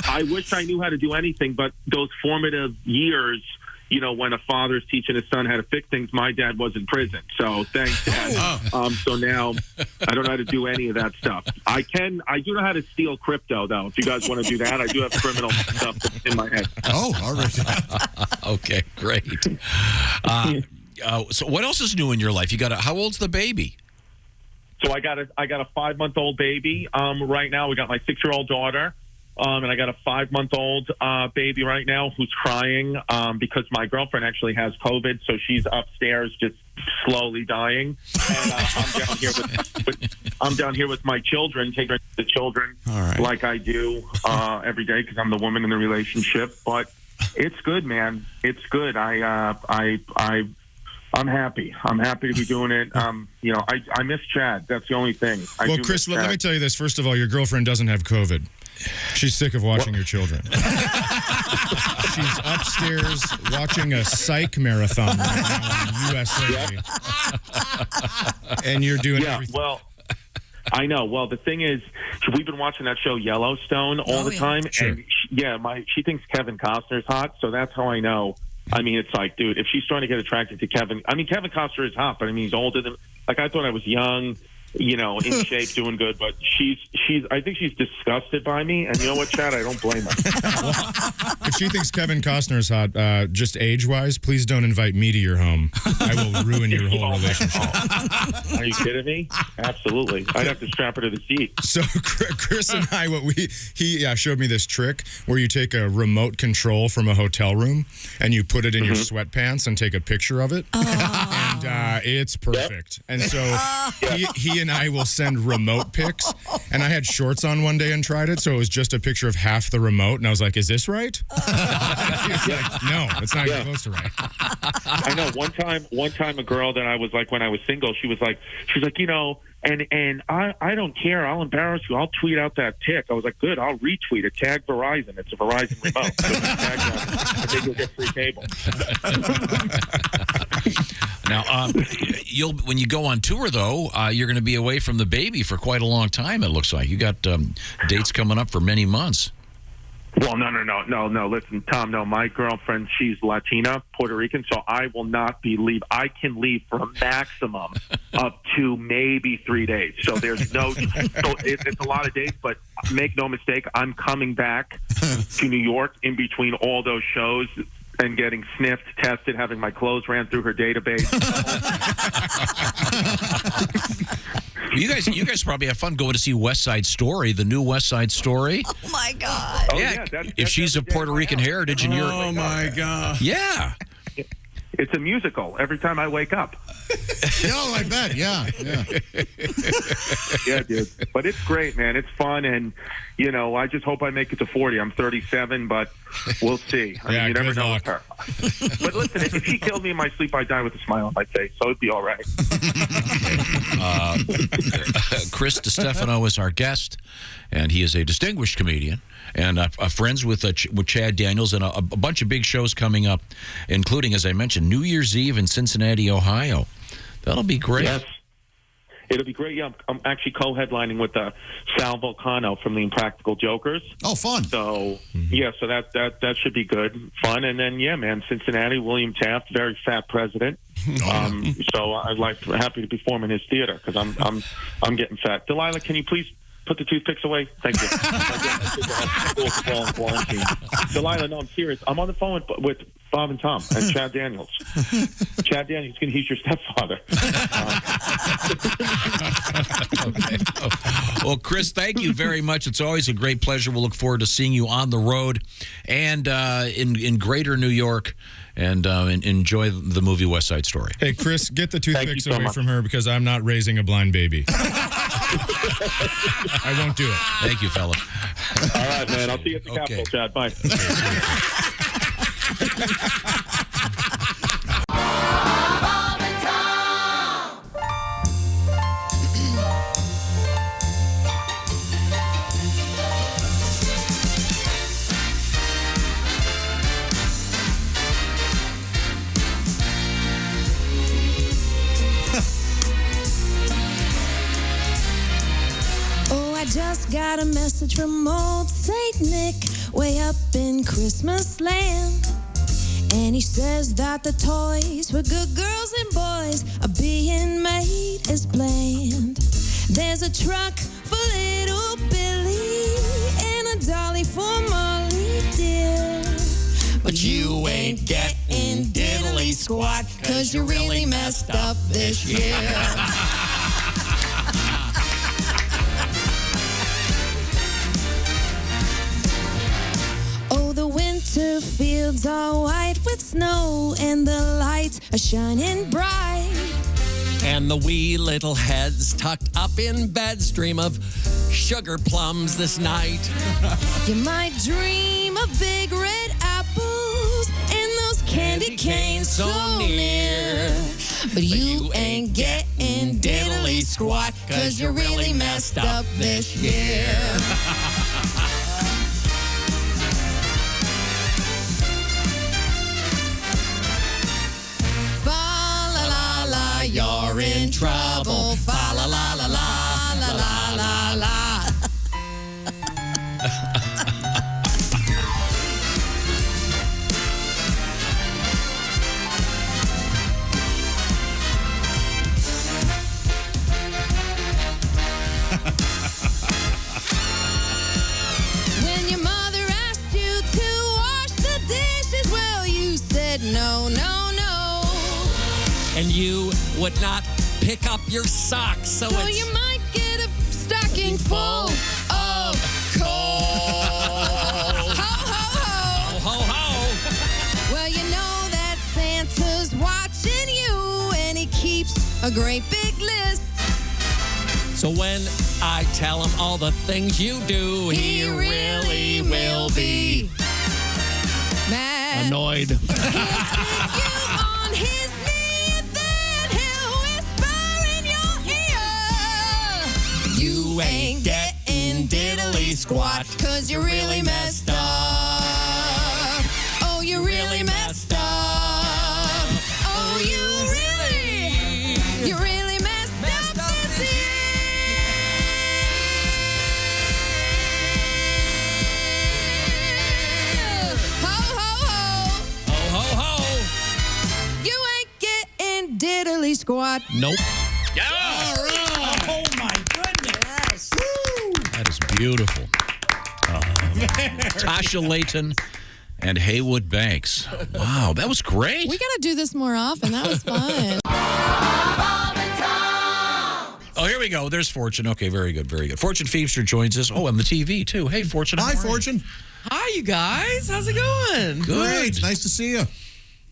Speaker 11: I wish I knew how to do anything. But those formative years, when a father's teaching his son how to fix things, my dad was in prison. So thanks, Dad. So now I don't know how to do any of that stuff. I do know how to steal crypto, though. If you guys want to do that, I do have criminal stuff in my head.
Speaker 4: Oh, all right.
Speaker 5: Okay, great. So what else is new in your life? How old's the baby?
Speaker 11: So I got a 5-month-old baby right now. We got my 6-year-old daughter. And I got a 5-month-old baby right now who's crying because my girlfriend actually has COVID, so she's upstairs just slowly dying. And I'm down here with my children, taking the children like I do every day because I'm the woman in the relationship. But it's good, man. It's good. I'm happy. I'm happy to be doing it. I miss Chad. That's the only thing.
Speaker 7: Well, Chris, let me tell you this. First of all, your girlfriend doesn't have COVID. She's sick of watching your children. She's upstairs watching a psych marathon right now in the USA. And you're doing everything.
Speaker 11: Well, I know. Well, the thing is, we've been watching that show Yellowstone all the time.
Speaker 7: Sure.
Speaker 11: And she thinks Kevin Costner's hot, so that's how I know. I mean, it's like, dude, if she's starting to get attracted to Kevin Costner is hot, but I mean, he's older than, I thought I was young, in shape, doing good, but I think she's disgusted by me, and you know what, Chad, I don't blame her.
Speaker 7: Well, if she thinks Kevin Costner's hot, just age-wise, please don't invite me to your home. I will ruin your whole relationship.
Speaker 11: Are you kidding me? Absolutely. I'd have to strap her to the seat.
Speaker 7: So Chris and I, he showed me this trick where you take a remote control from a hotel room and you put it in your sweatpants and take a picture of it. And it's perfect. Yep. And so he and I will send remote pics. And I had shorts on one day and tried it, so it was just a picture of half the remote. And I was like, is this right? He was like, no, it's not even close to right.
Speaker 11: I know. One time a girl that I was like, when I was single, she was like, and I don't care. I'll embarrass you. I'll tweet out that pic. I was like, good. I'll retweet it. Tag Verizon. It's a Verizon remote. So tag that. I think you'll get free cable.
Speaker 5: Now, when you go on tour, though, you're going to be away from the baby for quite a long time, it looks like. You got dates coming up for many months.
Speaker 11: Well, no. Listen, Tom, no, my girlfriend, she's Latina, Puerto Rican, so I will not be leave. I can leave for a maximum of 2, maybe 3 days. So there's no, it's a lot of days, but make no mistake, I'm coming back to New York in between all those shows and getting sniffed, tested, having my clothes ran through her database.
Speaker 5: You guys probably have fun going to see West Side Story, the new West Side Story.
Speaker 3: Oh my God!
Speaker 5: Yeah, if she's of Puerto Rican heritage and you're,
Speaker 2: oh my God,
Speaker 5: yeah.
Speaker 11: It's a musical every time I wake up.
Speaker 4: Oh, I bet. Yeah.
Speaker 11: Yeah, dude. But it's great, man. It's fun, and I just hope I make it to 40. I'm 37, but we'll see. I mean, you never know with her. But listen, if she killed me in my sleep, I'd die with a smile on my face, so it'd be all right.
Speaker 5: Chris DiStefano is our guest, and he is a distinguished comedian and friends with Chad Daniels, and a bunch of big shows coming up, including, as I mentioned, New Year's Eve in Cincinnati, Ohio. That'll be great.
Speaker 11: Yes. It'll be great. Yeah, I'm actually co-headlining with Sal Volcano from the Impractical Jokers.
Speaker 4: Oh, fun.
Speaker 11: So, yeah, so that should be good. Fun. And then, yeah, man, Cincinnati, William Taft, very fat president. So happy to perform in his theater because I'm getting fat. Delilah, can you please put the toothpicks away? Thank you. Delilah, no, I'm serious. I'm on the phone with Bob and Tom and Chad Daniels. Chad Daniels, he's your stepfather.
Speaker 5: Okay. Well, Chris, thank you very much. It's always a great pleasure. We'll look forward to seeing you on the road and in greater New York, and enjoy the movie West Side Story.
Speaker 7: Hey, Chris, get the toothpicks away from her because I'm not raising a blind baby. I won't do it.
Speaker 5: Thank you, fella.
Speaker 11: All right, man. I'll see you at the Capitol, Chad. Bye.
Speaker 12: I just got a message from old Saint Nick way up in Christmas land. And he says that the toys for good girls and boys are being made as planned. There's a truck for little Billy and a dolly for Molly dear. But you ain't getting diddly squat, 'cause you really messed up this year. Winter fields are white with snow, and the lights are shining bright.
Speaker 13: And the wee little heads tucked up in beds dream of sugar plums this night.
Speaker 12: You might dream of big red apples and those candy canes so near. But you ain't getting diddly squat, 'cause you really messed up this year. You're in trouble. Fa la la la la la la la la. When your mother asked you to wash the dishes, well, you said no, no, no.
Speaker 13: And you would not pick up your socks, so
Speaker 12: you might get a stocking full of coal. Ho, ho, ho.
Speaker 13: Ho, ho, ho.
Speaker 12: Well, you know that Santa's watching you, and he keeps a great big list.
Speaker 13: So when I tell him all the things you do, he really will be
Speaker 12: mad.
Speaker 13: Annoyed.
Speaker 12: He'll stick you on his knee, and then he'll whisper in your ear. You ain't getting diddly squat, 'cause you really messed up. Oh, you really messed up. Oh, you really messed up this year. Ho, ho, ho.
Speaker 13: Ho, ho, ho.
Speaker 12: You ain't getting diddly squat.
Speaker 13: Nope.
Speaker 5: Yeah.
Speaker 8: All right. Oh, my goodness.
Speaker 5: That is beautiful. Tasha, Layton, and Heywood Banks. Wow, that was great.
Speaker 14: We got to do this more often. That was fun.
Speaker 5: Oh, here we go. There's Fortune. Okay, very good, very good. Fortune Feimster joins us. Oh, on the TV, too. Hey, Fortune.
Speaker 4: Hi, Fortune.
Speaker 15: Hi, you guys. How's it going?
Speaker 5: Good.
Speaker 4: Great. Nice to see you.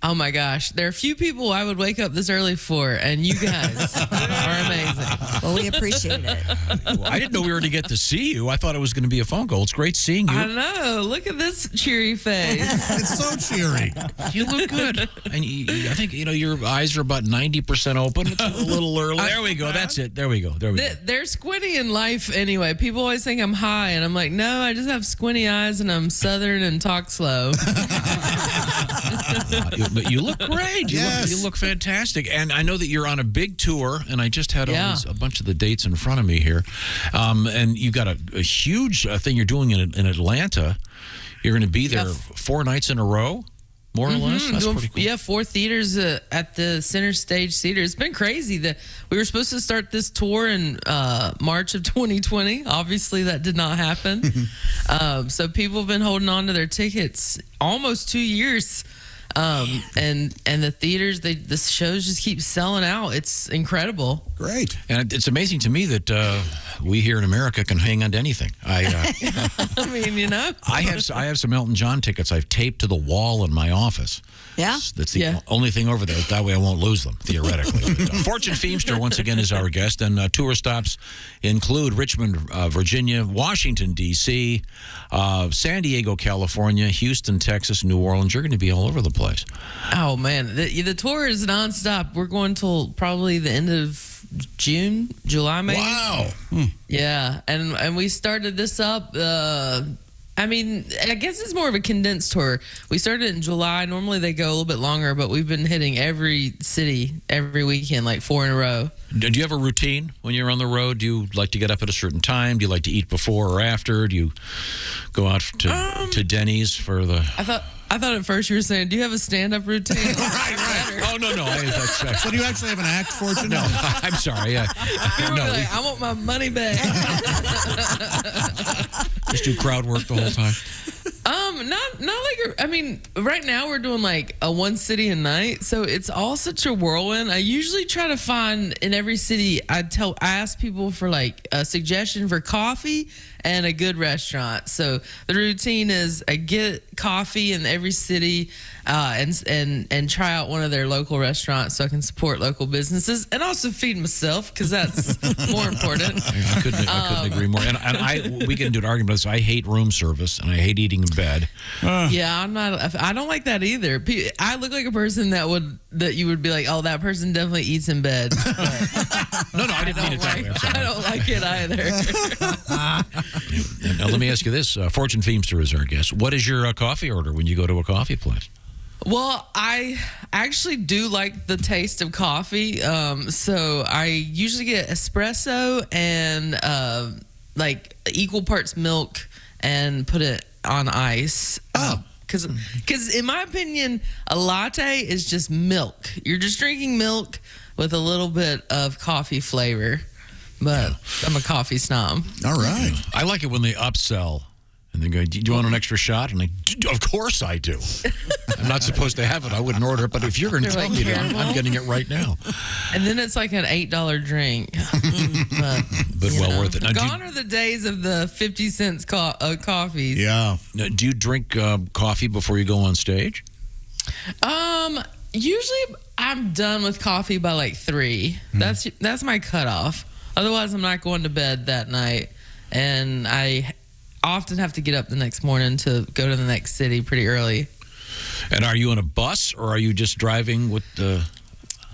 Speaker 15: Oh my gosh, there are a few people I would wake up this early for, and you guys are amazing.
Speaker 3: Well, we appreciate it.
Speaker 5: Well, I didn't know we were going to get to see you. I thought it was going to be a phone call. It's great seeing you.
Speaker 15: I know. Look at this cheery face.
Speaker 4: It's so cheery.
Speaker 5: You look good. And I think, your eyes are about 90% open. It's a little early. There we go. That's it. There we go.
Speaker 15: They're squinty in life anyway. People always think I'm high, and I'm like, no, I just have squinty eyes, and I'm Southern and talk slow.
Speaker 5: But you look great.
Speaker 4: Yes.
Speaker 5: You look fantastic. And I know that you're on a big tour, and I just had a bunch of the dates in front of me here. And you've got a huge thing you're doing in Atlanta. You're going to be there 4 nights in a row, more or less. That's pretty cool.
Speaker 15: Yeah, 4 theaters at the Center Stage Theater. It's been crazy. We were supposed to start this tour in March of 2020. Obviously, that did not happen. So people have been holding on to their tickets almost 2 years. And the theaters, the shows just keep selling out. It's incredible.
Speaker 4: Great.
Speaker 5: And it's amazing to me that we here in America can hang on to anything. I
Speaker 15: mean,
Speaker 5: I have some Elton John tickets I've taped to the wall in my office.
Speaker 3: Yeah.
Speaker 5: That's the only thing over there. That way I won't lose them, theoretically. But, Fortune Feimster, once again, is our guest. And tour stops include Richmond, Virginia, Washington, D.C., San Diego, California, Houston, Texas, New Orleans. You're going to be all over the place.
Speaker 15: Oh, man. The tour is nonstop. We're going till probably the end of June, July, maybe.
Speaker 4: Wow.
Speaker 15: Yeah. And we started this up... I mean, I guess it's more of a condensed tour. We started in July. Normally they go a little bit longer, but we've been hitting every city every weekend, like 4 in a row.
Speaker 5: Do you have a routine when you're on the road? Do you like to get up at a certain time? Do you like to eat before or after? Do you go out to Denny's for the...
Speaker 15: I thought at first you were saying, do you have a stand-up routine?
Speaker 5: Right. Oh, no.
Speaker 4: So do you actually have an act, Fortune?
Speaker 5: No, I'm sorry.
Speaker 15: I want my money back.
Speaker 5: Just do crowd work the whole time?
Speaker 15: Not like, I mean, right now we're doing like a 1 city a night, so it's all such a whirlwind. I usually try to find in every city, I ask people for like a suggestion for coffee and a good restaurant. So the routine is I get coffee in every city and try out one of their local restaurants so I can support local businesses and also feed myself because that's more important.
Speaker 5: I couldn't agree more. And we get into an argument about this. I hate room service and I hate eating in bed.
Speaker 15: Yeah, I don't like that either. I look like a person that you would be like, oh, that person definitely eats in bed.
Speaker 5: No, I didn't mean it that way.
Speaker 15: I don't like it either.
Speaker 5: Now, let me ask you this. Fortune Feimster is our guest. What is your coffee order when you go to a coffee place?
Speaker 15: Well, I actually do like the taste of coffee. So I usually get espresso and like equal parts milk and put it on ice. Because in my opinion, a latte is just milk. You're just drinking milk with a little bit of coffee flavor. But I'm a coffee snob.
Speaker 4: All right.
Speaker 5: I like it when they upsell and they go, do you want an extra shot? And of course I do. I'm not supposed to have it. I wouldn't order it. But if you're going to tell me to, I'm getting it right now.
Speaker 15: And then it's like an $8 drink.
Speaker 5: but well worth it. Now,
Speaker 15: gone are the days of the 50 cents coffees.
Speaker 4: Yeah.
Speaker 5: Now, do you drink coffee before you go on stage?
Speaker 15: Usually I'm done with coffee by like 3. That's my cutoff. Otherwise, I'm not going to bed that night. And I often have to get up the next morning to go to the next city pretty early.
Speaker 5: And are you on a bus or are you just driving with the...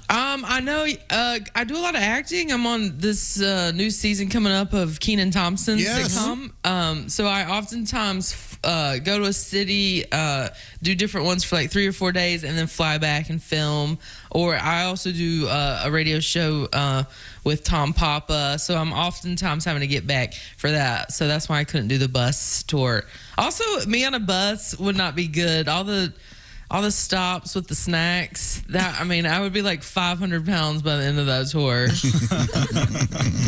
Speaker 15: I know I do a lot of acting. I'm on this new season coming up of Kenan Thompson's sitcom. So I oftentimes go to a city, do different ones for like 3 or 4 days, and then fly back and film. Or I also do a radio show with Tom Papa. So I'm oftentimes having to get back for that. So that's why I couldn't do the bus tour. Also, me on a bus would not be good. All the stops with the snacks, I would be like 500 pounds by the end of that tour.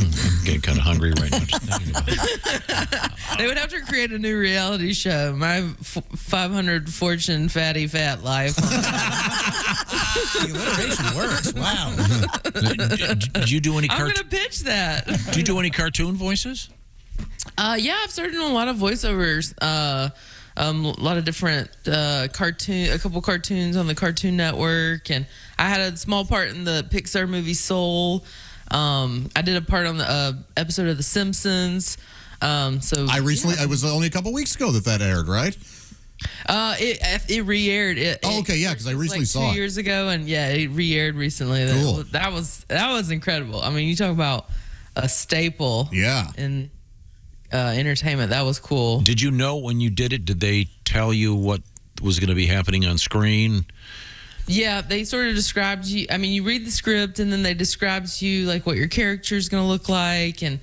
Speaker 5: I'm getting kind of hungry right now just thinking about it.
Speaker 15: They would have to create a new reality show. My 500 Fortune fatty fat life.
Speaker 8: The alliteration works. Wow.
Speaker 5: Do you do any
Speaker 15: I'm going to pitch that.
Speaker 5: Do you do any cartoon voices?
Speaker 15: Yeah, I've started doing a lot of voiceovers. a lot of different a couple cartoons on the Cartoon Network, and I had a small part in the Pixar movie Soul. I did a part on the episode of The Simpsons.
Speaker 4: It was only a couple weeks ago that aired, right?
Speaker 15: It re-aired.
Speaker 4: Because I recently saw it
Speaker 15: 2 years ago, and it re-aired recently.
Speaker 4: Cool.
Speaker 15: That was incredible. I mean, you talk about a staple.
Speaker 4: Yeah.
Speaker 15: In entertainment, that was cool.
Speaker 5: Did you know when you did it? Did they tell you what was going to be happening on screen?
Speaker 15: Yeah, they sort of described you. I mean, you read the script, and then they describe to you like what your character is going to look like, and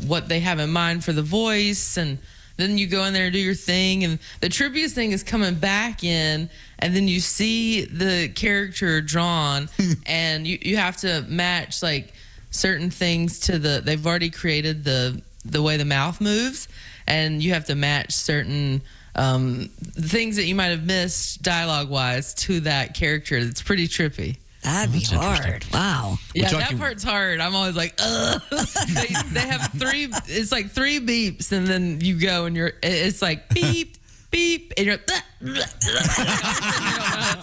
Speaker 15: what they have in mind for the voice, and then you go in there and do your thing. And the trippiest thing is coming back in, and then you see the character drawn, and you have to match like certain things to they've already created the way the mouth moves, and you have to match certain things that you might have missed dialogue wise to that character. It's pretty trippy.
Speaker 3: That'd be hard. Wow.
Speaker 15: Yeah, that part's hard. I'm always like, ugh. They have it's like 3 beeps, and then you go and it's like beep, beep, and you're you don't know how to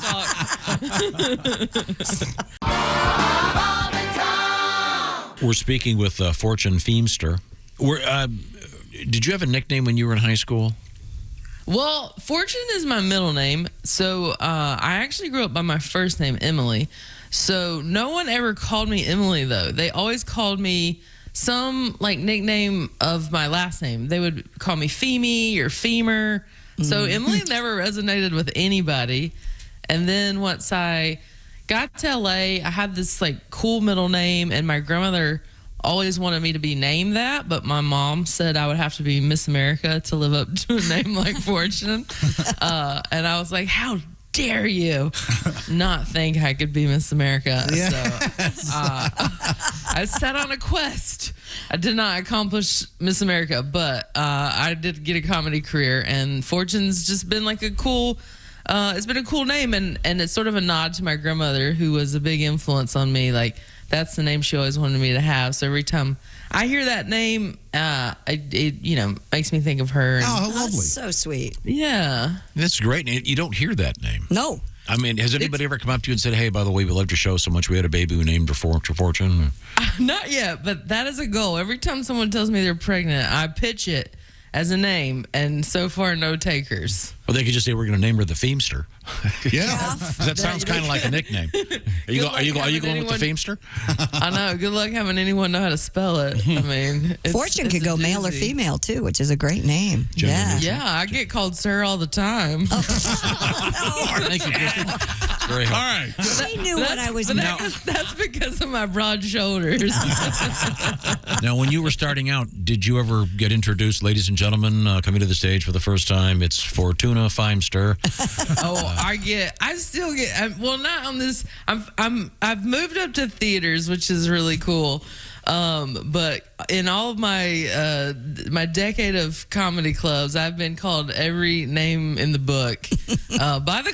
Speaker 15: talk.
Speaker 5: We're speaking with Fortune Feimster. Did you have a nickname when you were in high school?
Speaker 15: Well, Fortune is my middle name. So I actually grew up by my first name, Emily. So no one ever called me Emily, though. They always called me some like nickname of my last name. They would call me Feemy or Femer. So Emily never resonated with anybody. And then once I got to LA, I had this like cool middle name, and my grandmother always wanted me to be named that, but my mom said I would have to be Miss America to live up to a name like Fortune. And I was like, how dare you not think I could be Miss America?
Speaker 4: Yes.
Speaker 15: So I set on a quest. I did not accomplish Miss America, but I did get a comedy career, and Fortune's just been like a cool it's been a cool name, and it's sort of a nod to my grandmother, who was a big influence on me. Like, that's the name she always wanted me to have. So every time I hear that name, it makes me think of her.
Speaker 4: Oh, how lovely.
Speaker 3: That's so sweet.
Speaker 15: Yeah.
Speaker 5: That's great. You don't hear that name.
Speaker 3: No.
Speaker 5: I mean, has anybody ever come up to you and said, hey, by the way, we loved your show so much, we had a baby we named her Fortune?
Speaker 15: Not yet, but that is a goal. Every time someone tells me they're pregnant, I pitch it as a name, and so far, no takers.
Speaker 5: Well, they could just say we're going to name her the Feimster.
Speaker 4: Yeah.
Speaker 5: That sounds kind of like a nickname. Are you going with the Feimster?
Speaker 15: I know. Good luck having anyone know how to spell it. I mean,
Speaker 3: Fortune could go male or female too, which is a great name. Yeah.
Speaker 15: Yeah, I get called sir all the time.
Speaker 5: Thank you, Kristen. Very helpful.
Speaker 2: All right.
Speaker 3: She knew what I was
Speaker 15: now. That's because of my broad shoulders.
Speaker 5: Now, when you were starting out, did you ever get introduced, ladies and gentlemen, coming to the stage for the first time? It's Fortune Feimster.
Speaker 15: I still get. Well, not on this. I've moved up to theaters, which is really cool. But in all of my my decade of comedy clubs, I've been called every name in the book by the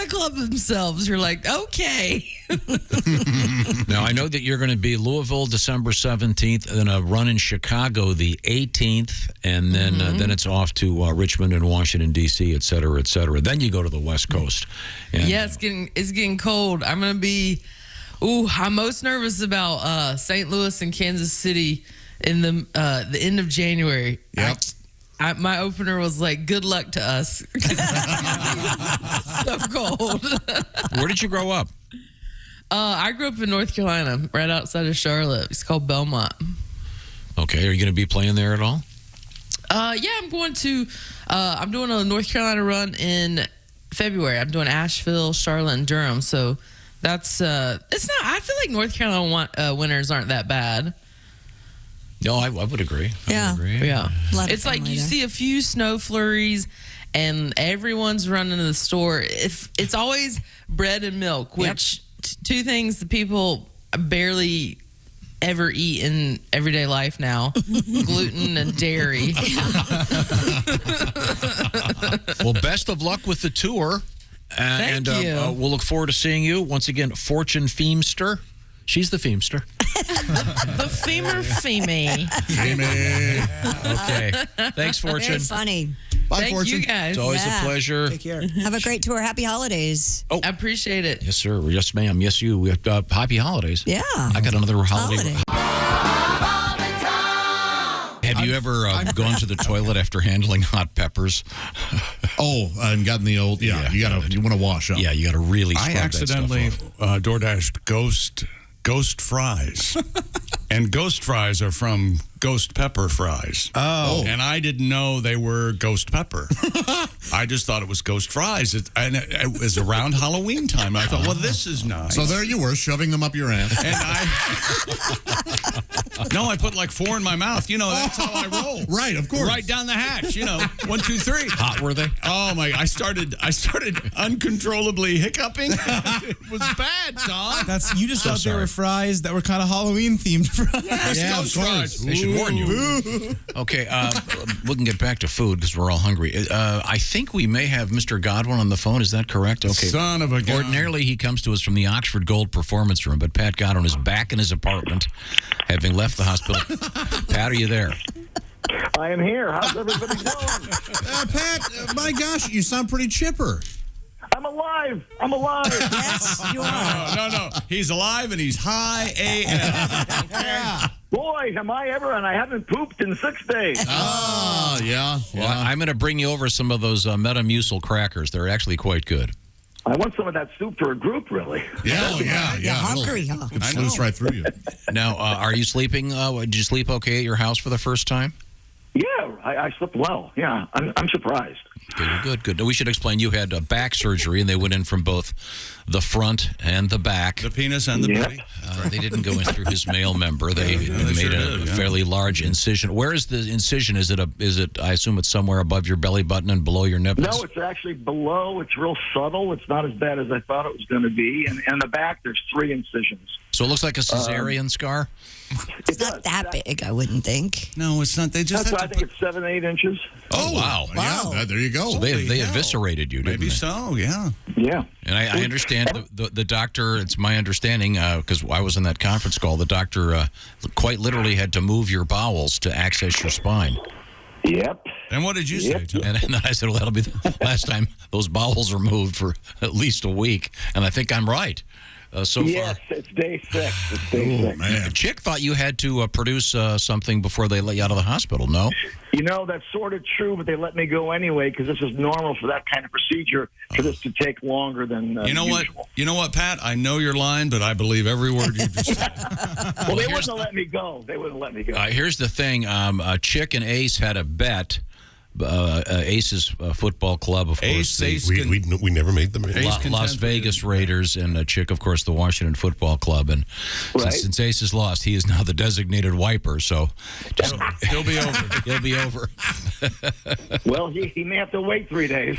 Speaker 15: club themselves. You're like, okay.
Speaker 5: Now, I know that you're going to be Louisville December 17th, then a run in Chicago the 18th, and then it's off to Richmond and Washington, D.C., et cetera, et cetera. Then you go to the West Coast. And,
Speaker 15: yeah, it's getting cold. I'm going to be... I'm most nervous about St. Louis and Kansas City in the end of January.
Speaker 4: Yep.
Speaker 15: My opener was like, good luck to us. So cold.
Speaker 5: Where did you grow up?
Speaker 15: I grew up in North Carolina, right outside of Charlotte. It's called Belmont.
Speaker 5: Okay. Are you going to be playing there at all?
Speaker 15: Yeah, I'm going to. I'm doing a North Carolina run in February. I'm doing Asheville, Charlotte, and Durham. So that's it's not. I feel like North Carolina winters aren't that bad.
Speaker 5: No, I would agree.
Speaker 3: Yeah.
Speaker 15: Yeah.
Speaker 3: It's
Speaker 15: like you see a few snow flurries, and everyone's running to the store. It's always bread and milk, which two things that people barely ever eat in everyday life now: gluten and dairy.
Speaker 5: Well, best of luck with the tour.
Speaker 15: Thank you.
Speaker 5: We'll look forward to seeing you once again. Fortune Feimster. She's the Feimster.
Speaker 15: The femur femmy.
Speaker 5: Okay. Thanks, Fortune.
Speaker 3: Very funny.
Speaker 4: Bye,
Speaker 15: Thank
Speaker 4: Fortune.
Speaker 15: you guys.
Speaker 5: It's always
Speaker 3: Yeah.
Speaker 5: a pleasure.
Speaker 8: Take care.
Speaker 3: Have a great tour. Happy holidays.
Speaker 15: I appreciate it.
Speaker 5: Yes, sir. Yes, ma'am. Yes, you. We have, happy holidays.
Speaker 3: Yeah.
Speaker 5: I got another holiday.
Speaker 3: Holiday.
Speaker 5: Have you ever gone to the toilet after handling hot peppers?
Speaker 4: And gotten the old, you want to wash up.
Speaker 5: Yeah, you got to really
Speaker 2: I
Speaker 5: scrub that
Speaker 2: accidentally
Speaker 5: stuff off.
Speaker 2: DoorDashed ghost fries. And ghost fries are from ghost pepper fries.
Speaker 4: Oh.
Speaker 2: And I didn't know they were ghost pepper. I just thought it was ghost fries. And it was around Halloween time. I thought, well, this is nice.
Speaker 4: So there you were, shoving them up your ass.
Speaker 2: And I put like 4 in my mouth. You know, that's how I roll.
Speaker 4: Right, of course.
Speaker 2: Right down the hatch. 1, 2, 3.
Speaker 5: Hot were they?
Speaker 2: Oh my! I started uncontrollably hiccuping. It was bad, Tom.
Speaker 8: You just
Speaker 5: So
Speaker 8: thought they
Speaker 5: sorry.
Speaker 8: were fries that were kind of Halloween themed fries.
Speaker 2: Yes,
Speaker 4: Yeah,
Speaker 2: ghost
Speaker 4: of course.
Speaker 2: fries.
Speaker 5: They should warn you. Okay, we can get back to food because we're all hungry. I think we may have Mr. Godwin on the phone. Is that correct? Okay.
Speaker 2: Son of a gun.
Speaker 5: Ordinarily, he comes to us from the Oxford Gold Performance Room, but Pat Godwin is back in his apartment, having left the hospital. Pat, are you there?
Speaker 16: I am here. How's everybody doing?
Speaker 4: Pat, my gosh, you sound pretty chipper.
Speaker 16: I'm alive. I'm alive.
Speaker 3: Yes, you are.
Speaker 2: No. He's alive and he's high AF.
Speaker 8: Yeah.
Speaker 16: Boy, am I ever, and I haven't pooped in 6 days.
Speaker 4: Oh, yeah.
Speaker 5: Well, I'm going to bring you over some of those Metamucil crackers. They're actually quite good.
Speaker 16: I want some of that soup for a group, really.
Speaker 4: Yeah.
Speaker 3: You're hungry, huh?
Speaker 4: It sluice right through you.
Speaker 5: Now, are you sleeping? Did you sleep okay at your house for the first time?
Speaker 16: Yeah, I slept well. Yeah, I'm surprised.
Speaker 5: Good. We should explain you had back surgery, and they went in from both the front and the back.
Speaker 2: The penis and the booty.
Speaker 5: They didn't go in through his male member. They made
Speaker 2: sure
Speaker 5: a
Speaker 2: did,
Speaker 5: fairly large incision. Where is the incision? Is it? I assume it's somewhere above your belly button and below your nipples.
Speaker 16: No, it's actually below. It's real subtle. It's not as bad as I thought it was going to be. And in the back, there's 3 incisions.
Speaker 5: So it looks like a cesarean scar.
Speaker 3: It's not that big, I wouldn't think.
Speaker 2: No, it's not. They just
Speaker 16: I think it's 7, 8 inches.
Speaker 5: Oh, wow.
Speaker 4: Yeah, there you go.
Speaker 5: So they eviscerated you, didn't
Speaker 2: Maybe
Speaker 5: they?
Speaker 2: so, yeah.
Speaker 16: Yeah.
Speaker 5: And I understand the doctor, it's my understanding, because I was in that conference call, the doctor quite literally had to move your bowels to access your spine.
Speaker 16: Yep.
Speaker 2: And what did you say, Tom?
Speaker 5: And then I said, well, that'll be the last time those bowels are moved for at least a week. And I think I'm right.
Speaker 16: Yes, it's day 6. It's day 6.
Speaker 5: Man. Chick thought you had to produce something before they let you out of the hospital, no?
Speaker 16: You know, that's sort of true, but they let me go anyway because this is normal for that kind of procedure for this to take longer than
Speaker 2: You know what?
Speaker 16: usual.
Speaker 2: You know what, Pat? I know you're lying, but I believe every word you just said.
Speaker 16: Well, they wouldn't have let me go. They wouldn't let me go.
Speaker 5: Here's the thing. Chick and Ace had a bet. Ace's football club, of course.
Speaker 10: We never made them.
Speaker 5: Las Vegas Raiders, and Chick, of course, the Washington Football Club. And since Ace has lost, he is now the designated wiper. So
Speaker 2: he'll be over.
Speaker 5: He'll be over.
Speaker 16: Well, he may have to wait 3 days.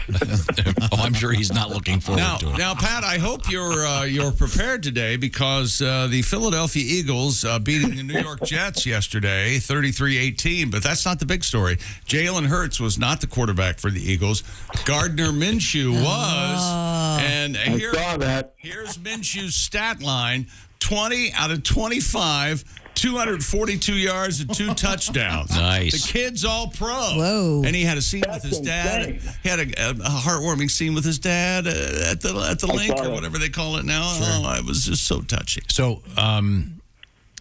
Speaker 5: I'm sure he's not looking forward to it.
Speaker 2: Now, Pat, I hope you're prepared today because the Philadelphia Eagles beating the New York Jets yesterday, 33-18. But that's not the big story. Jalen Hurts was not the quarterback for the Eagles. Gardner Minshew was. And
Speaker 16: saw that.
Speaker 2: Here's Minshew's stat line: 20 out of 25, 242 yards and 2 touchdowns.
Speaker 5: Nice.
Speaker 2: The kid's all pro.
Speaker 3: Whoa.
Speaker 2: And he had a scene with his dad.
Speaker 16: insane.
Speaker 2: He had a heartwarming scene with his dad at the link or whatever they call it now.
Speaker 5: Sure.
Speaker 2: Oh, it was just so touching.
Speaker 5: So,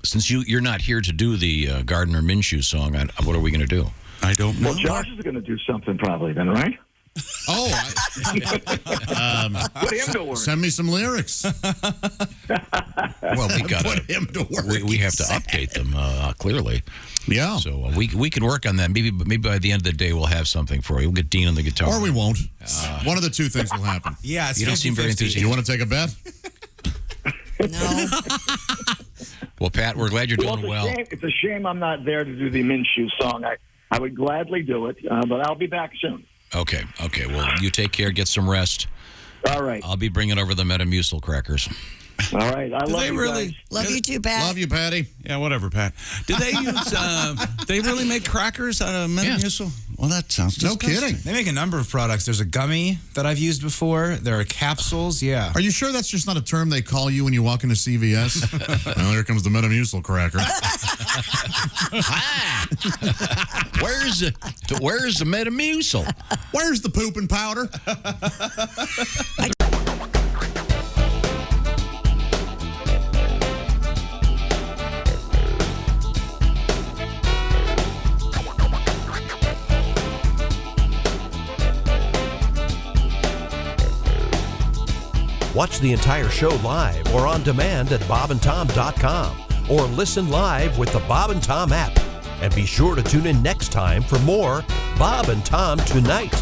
Speaker 5: since you're not here to do the Gardner Minshew song, what are we going to do?
Speaker 2: I don't know.
Speaker 16: Well, Josh is going to do something probably then, right?
Speaker 4: Oh,
Speaker 16: Put him to work.
Speaker 4: Send me some lyrics.
Speaker 5: Well, we got
Speaker 4: Put him to work.
Speaker 5: we have to update them clearly.
Speaker 4: Yeah.
Speaker 5: So we can work on that. Maybe by the end of the day we'll have something for you. We'll get Dean on the guitar.
Speaker 4: Or we won't. One of the 2 things will happen.
Speaker 8: Yeah, it's
Speaker 5: You don't seem very
Speaker 8: 50-50.
Speaker 5: enthusiastic.
Speaker 4: You want to take a bet?
Speaker 3: No.
Speaker 5: Well, Pat, we're glad you're doing well.
Speaker 16: It's a shame I'm not there to do the Minshew song. I would gladly do it, but I'll be back soon.
Speaker 5: Okay. Well, you take care. Get some rest.
Speaker 16: All right.
Speaker 5: I'll be bringing over the Metamucil crackers.
Speaker 16: All right. I love you guys.
Speaker 3: Love you too, Pat.
Speaker 4: Love you, Patty.
Speaker 2: Yeah, whatever, Pat. Do they use? They really make crackers out of Metamucil?
Speaker 5: Yes.
Speaker 2: Well, that sounds disgusting.
Speaker 4: No kidding.
Speaker 8: They make a number of products. There's a gummy that I've used before. There are capsules. Yeah.
Speaker 4: Are you sure that's just not a term they call you when you walk into CVS? Well, here comes the Metamucil cracker.
Speaker 5: Where's the Metamucil?
Speaker 4: Where's the pooping powder?
Speaker 1: Watch the entire show live or on demand at bobandtom.com or listen live with the Bob and Tom app. And be sure to tune in next time for more Bob and Tom Tonight.